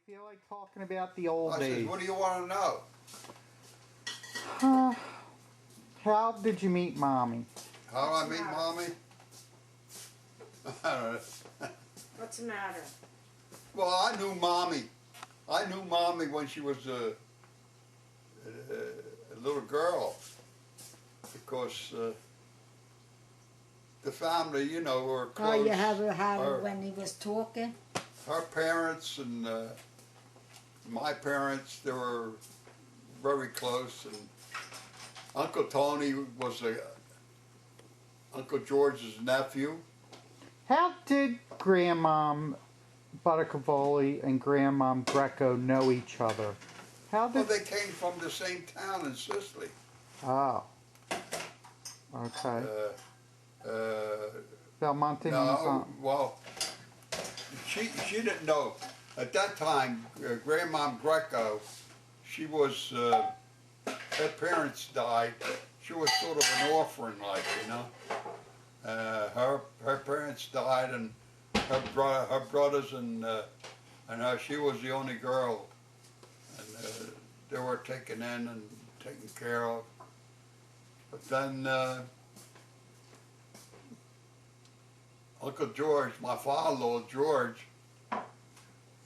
feel like talking about the old I days. said, what do you want to know? How did you meet Mommy? How did I meet Mommy? I don't know. What's the matter? Well, I knew Mommy. I knew Mommy when she was a little girl, because the family, you know, were close. Oh, you have her when he was talking? Her parents and my parents, they were very close, and Uncle Tony was Uncle George's nephew. How did Grandmom Buttacavoli and Grandmom Greco know each other? How did... Well, they came from the same town in Sicily. Oh. Okay. Belmonte. No, well, she didn't know. At that time, Grandmom Greco, she was, her parents died. She was sort of an orphan, like, you know. Her parents died, and her brothers and her, she was the only girl, and they were taken in and taken care of. But then Uncle George, my father-in-law George,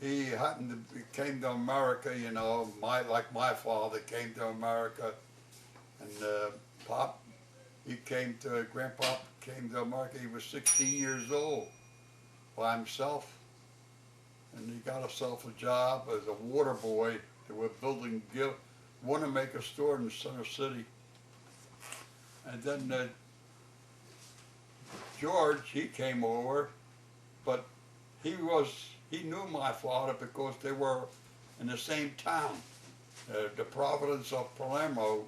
he came to America, you know, like my father came to America, and Grandpa came to America. He was 16 years old by himself, and he got himself a job as a water boy. They were building Wanamaker store in Center City, and then George, he came over, but he knew my father because they were in the same town, the Providence of Palermo,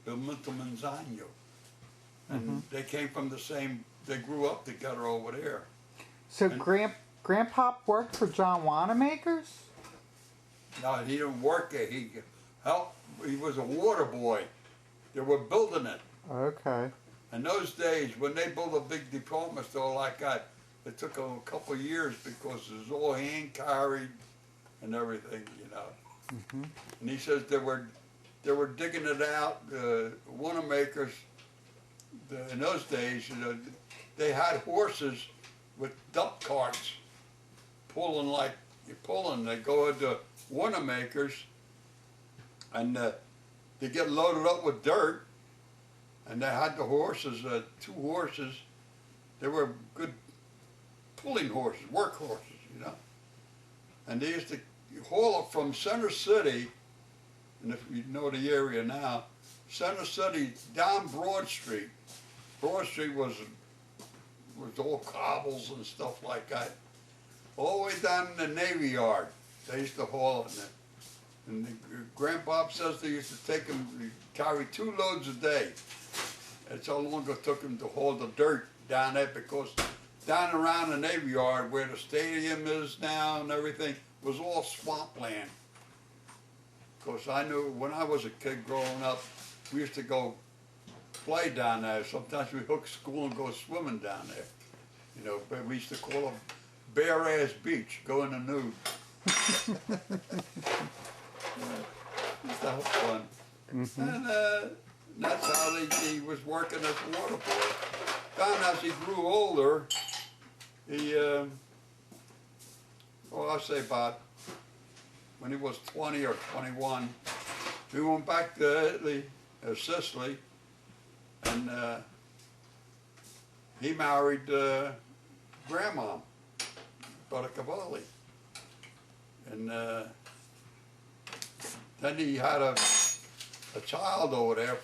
Belmonte Manzano. And they came from the same, they grew up together over there. So Grandpa worked for John Wanamakers? No, he didn't work there. He helped, he was a water boy. They were building it. Okay. In those days, when they built a big department store like that, it took them a couple of years because it was all hand carried and everything, you know. And he says they were digging it out. Wanamakers, in those days, you know, they had horses with dump carts pulling They go into Wanamakers, and they get loaded up with dirt. And they had the horses, 2 horses. They were good pulling horses, work horses, you know. And they used to haul it from Center City, and if you know the area now, Center City down Broad Street. Broad Street was all cobbles and stuff like that. All the way down in the Navy Yard, they used to haul it. And Grandpa says they used to carry 2 loads a day. That's how long it took them to haul the dirt down there, because down around the Navy Yard where the stadium is now and everything was all swampland. Because I knew when I was a kid growing up, we used to go play down there. Sometimes we hook school and go swimming down there. You know, but we used to call it bare ass beach, go in the nude. Used to have fun. And that's how he was working as a water boy. Then as he grew older, he, I say about when he was 20 or 21, we went back to Italy, Sicily, and he married Grandma Buttacavoli. And then he had a child over there,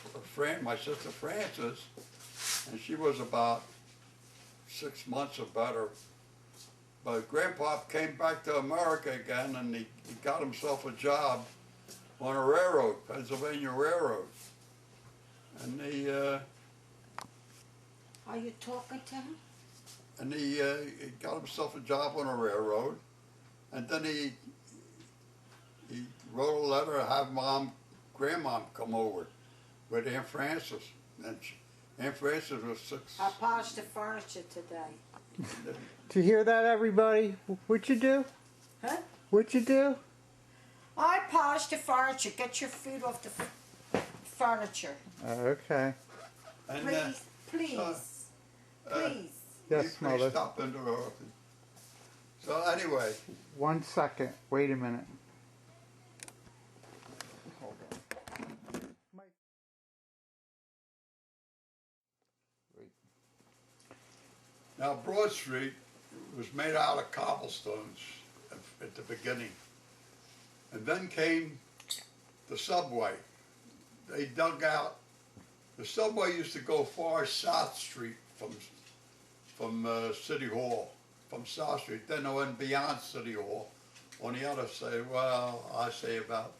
my sister Frances, and she was about 6 months or better. But Grandpa came back to America again, and he got himself a job on a railroad, Pennsylvania Railroad. And he... Are you talking to him? And he got himself a job on a railroad, and then he wrote a letter to have Grandma come over with Aunt Frances. And Aunt Frances was 6. I polished the furniture today. Did you hear that, everybody? What'd you do? Huh? What'd you do? I polished the furniture. Get your feet off the furniture. Okay. And, Please, please, please. Yes, please Mother. stop interrupting. So anyway, 1 second. Wait a minute. Hold on. Wait. now Broad Street was made out of cobblestones at the beginning. And then came the subway. They dug out, the subway used to go far South Street from City Hall, from South Street. Then it went beyond City Hall. On the other side, well, I say about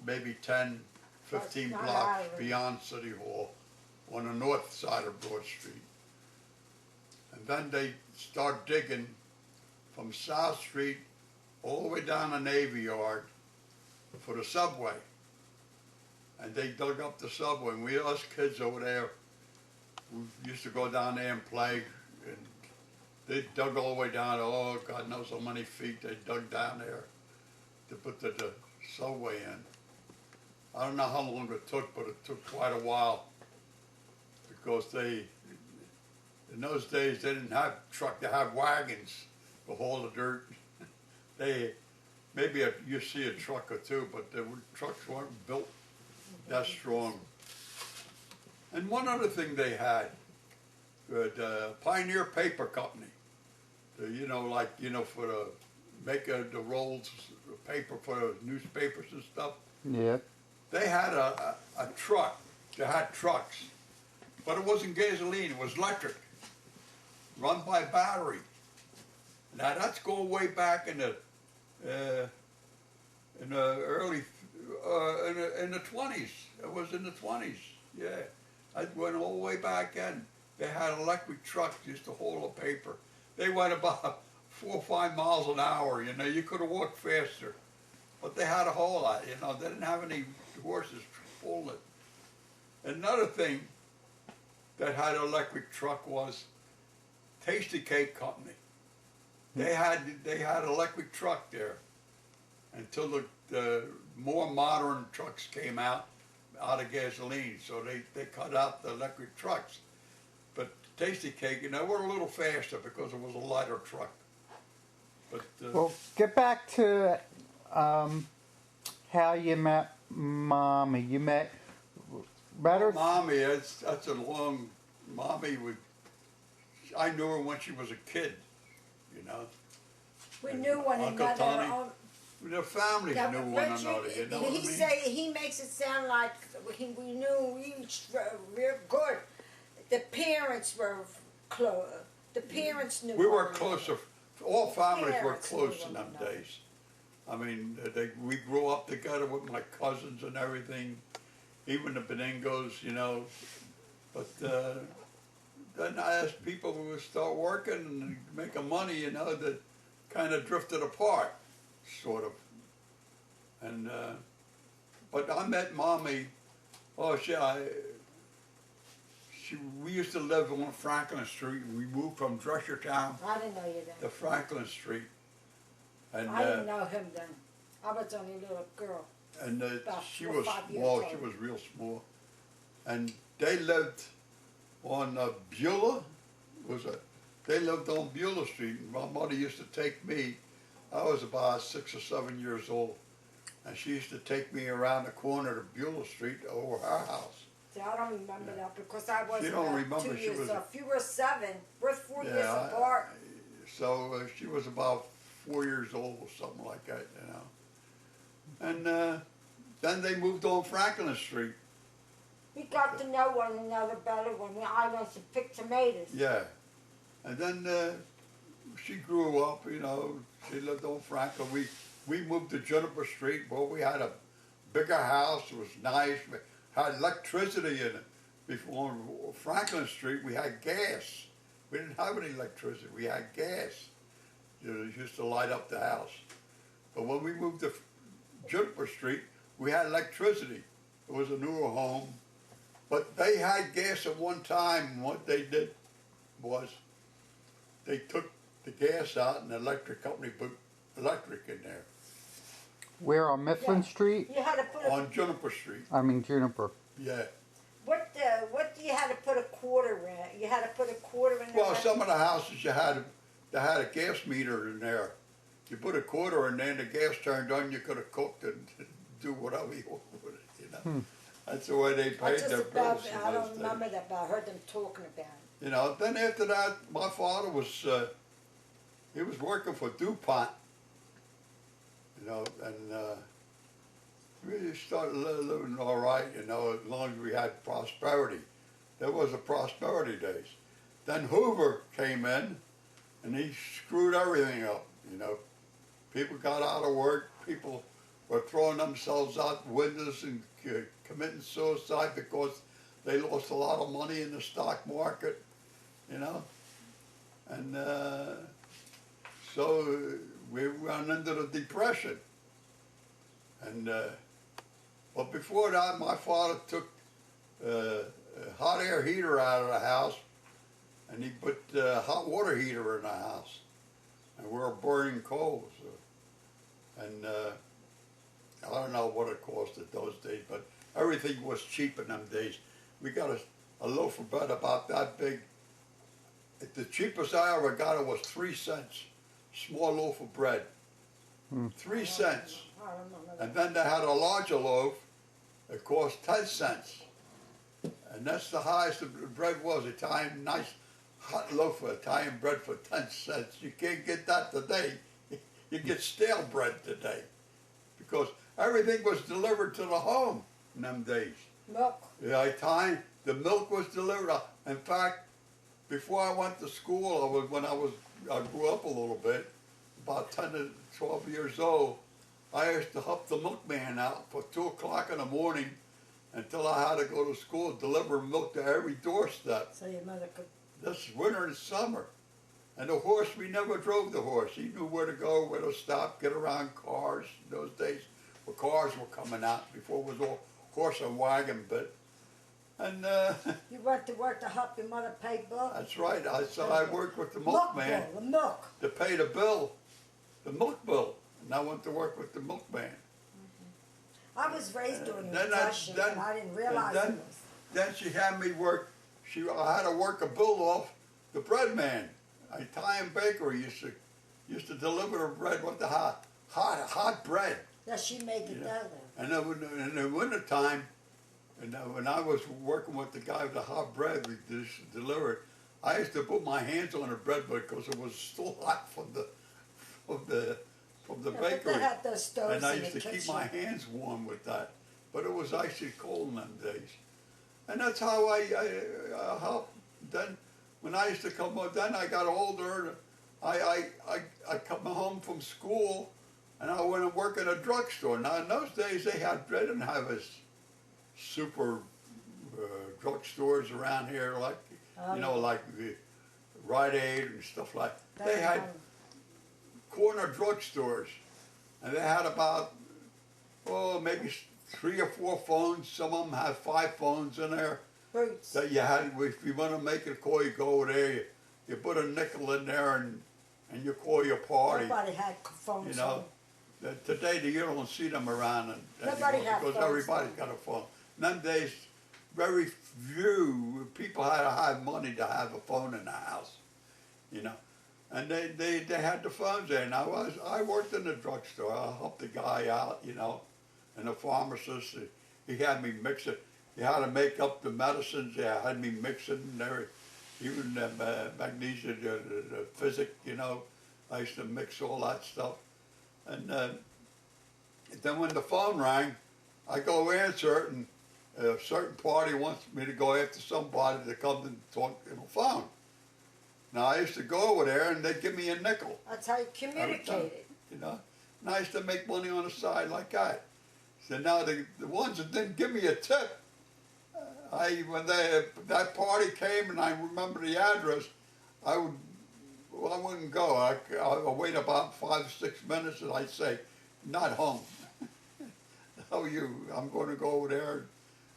maybe 10, 15 That's not blocks Ireland. beyond City Hall on the north side of Broad Street. And then they start digging from South Street all the way down the Navy Yard for the subway. And they dug up the subway, and us kids over there, we used to go down there and play, and they dug all the way down, oh, God knows how many feet they dug down there to put the subway in. I don't know how long it took, but it took quite a while, because they, in those days, they didn't have truck, they had wagons to haul the dirt. They, maybe you see a truck or two, but the trucks weren't built that strong. And one other thing they had, the Pioneer Paper Company, you know, like, you know, for the the rolls of paper for the newspapers and stuff. Yeah. They had a truck. They had trucks, but it wasn't gasoline. It was electric, run by battery. Now that's going way back in the early in the 20s. It was in the 20s. Yeah, I went all the way back in. They had electric trucks used to haul the paper. They went about 4 or 5 miles an hour. You know, you could have walked faster, but they had a haul lot. You know, they didn't have any horses pulling it. Another thing that had an electric truck was Tasty Cake Company. They had electric truck there until the more modern trucks came out of gasoline, so they cut out the electric trucks. But Tasty Cake, you know, were a little faster because it was a lighter truck. But Well, get back to how you met Mommy. You met her. Mommy, that's a long. Mommy I knew her when she was a kid, you know. We knew one Uncle another. Tony. The families Yeah, knew but one Richard, another, you know what I mean? He makes it sound like we knew each real good. The parents were close. The parents knew. We were one another. closer. All families were Parents knew close in one them another. days. I mean, we grew up together with my cousins and everything, even the Beningos, you know. But then as people would start working and making money, you know, that kind of drifted apart, sort of. And but I met Mommy. Oh, we used to live on Franklin Street. We moved from Dreshertown I didn't know you then. to Franklin Street. And I didn't know him then. I was only a little girl. and About she 4 or was 5 years small. old. She was real small. And they lived on Beulah. They lived on Beulah Street. And my mother used to take me. I was about 6 or 7 years old, and she used to take me around the corner to Beulah Street over her house. See, I don't remember that because I was You don't about remember, 2 she years was old. If you were 7, we're 4 years Yeah, apart. So she was about 4 years old or something like that, you know. And then they moved on Franklin Street. We got to know one another better when I went to pick tomatoes. Yeah. And then she grew up, you know, she lived on Franklin. We moved to Juniper Street. Well, we had a bigger house. It was nice. We had electricity in it. Before on Franklin Street, we had gas. We didn't have any electricity. We had gas. You know, it used to light up the house. But when we moved to Juniper Street, we had electricity. It was a newer home. But they had gas at one time, and what they did was they took the gas out, and the electric company electric in there Where on Mifflin Yeah. Street? You had to put a, on Juniper Street. I mean Juniper. Yeah. what do you had to put a quarter in? You had to put a quarter in there. Well, some of the houses they had a gas meter in there. You put a quarter in there, and the gas turned on. You could have cooked and do whatever you want with it. You know, that's the way they I paid just their about, bills. in I those don't remember days. that, but I heard them talking about it. You know, then after that, my father was he was working for DuPont. You know, and we started living all right. You know, as long as we had prosperity. There was a prosperity days. Then Hoover came in, and he screwed everything up. You know, people got out of work. People were throwing themselves out windows and committing suicide because they lost a lot of money in the stock market. You know, and so we went into the depression. And but before that, my father took a hot air heater out of the house, and he put a hot water heater in the house, and we were burning coals. And I don't know what it cost at those days, but everything was cheap in them days. We got a loaf of bread about that big. The cheapest I ever got it was 3 cents, small loaf of bread. 3 cents. I don't remember that. And then they had a larger loaf. It cost 10 cents. And that's the highest the bread was. Italian, nice hot loaf of Italian bread for 10 cents. You can't get that today. You get stale bread today. Because everything was delivered to the home in them days. Milk. The milk was delivered. In fact, before I went to school, I grew up a little bit, about 10 to 12 years old, I used to help the milkman out for 2 o'clock in the morning until I had to go to school, deliver milk to every doorstep. So your mother could. This winter and summer. And the horse, we never drove the horse. He knew where to go, where to stop, get around cars. In those days, where cars were coming out, before it was all horse and wagon bit. And You went to work to help your mother pay bills? that's right. So I worked with the milkman The milk. to pay the bill, the milk bill. And I went to work with the milkman. I was raised during the Then Depression, and I didn't realize then, it was. then she had me work. I had to work a bill off the bread man. Italian bakery used to deliver the bread with the hot bread. Yeah, she made it down there. And in the wintertime, and when I was working with the guy with the hot bread we delivered, I used to put my hands on the bread because it was still hot from the Yeah, but bakery. they had those stoves And I in used the to keep kitchen. my hands warm with that. But it was icy cold in them days. And that's how I helped. Then when I used to come home, then I got older, I come home from school and I went and work in a drugstore. Now in those days they didn't have as super drugstores around here like, like Rite Aid and stuff like that. They had corner drugstores, and they had about, maybe 3 or 4 phones. Some of them had 5 phones in there. Boots. That you had, if you want to make a call, you go over there, you put a nickel in there and you call your party. Nobody had phones. You know, today you don't see them around Nobody anymore had because phones everybody's then. got a phone. In them days, very few people had to have money to have a phone in the house, you know. And they had the phones there. And I worked in the drugstore. I helped the guy out, you know, and the pharmacist. He had me mix it. He had to make up the medicines. He had me mixing there, even the magnesium, the physic, you know. I used to mix all that stuff. And then when the phone rang, I go answer it, and a certain party wants me to go after somebody to come and talk on the phone. Now I used to go over there and they'd give me a nickel. That's how you communicated. You know, and I used to make money on the side like that. So now the ones that didn't give me a tip, when that party came and I remember the address, I wouldn't go. I'd wait about 5 or 6 minutes and I'd say, not home. How are you? I'm going to go over there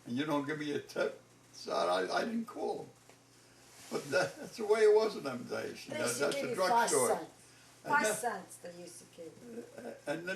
and you don't give me a tip. So I didn't call them. But that's the way it was in them days. You They know, used to that's give the you 5 drugstore. cents. 5 cents they used to give. And then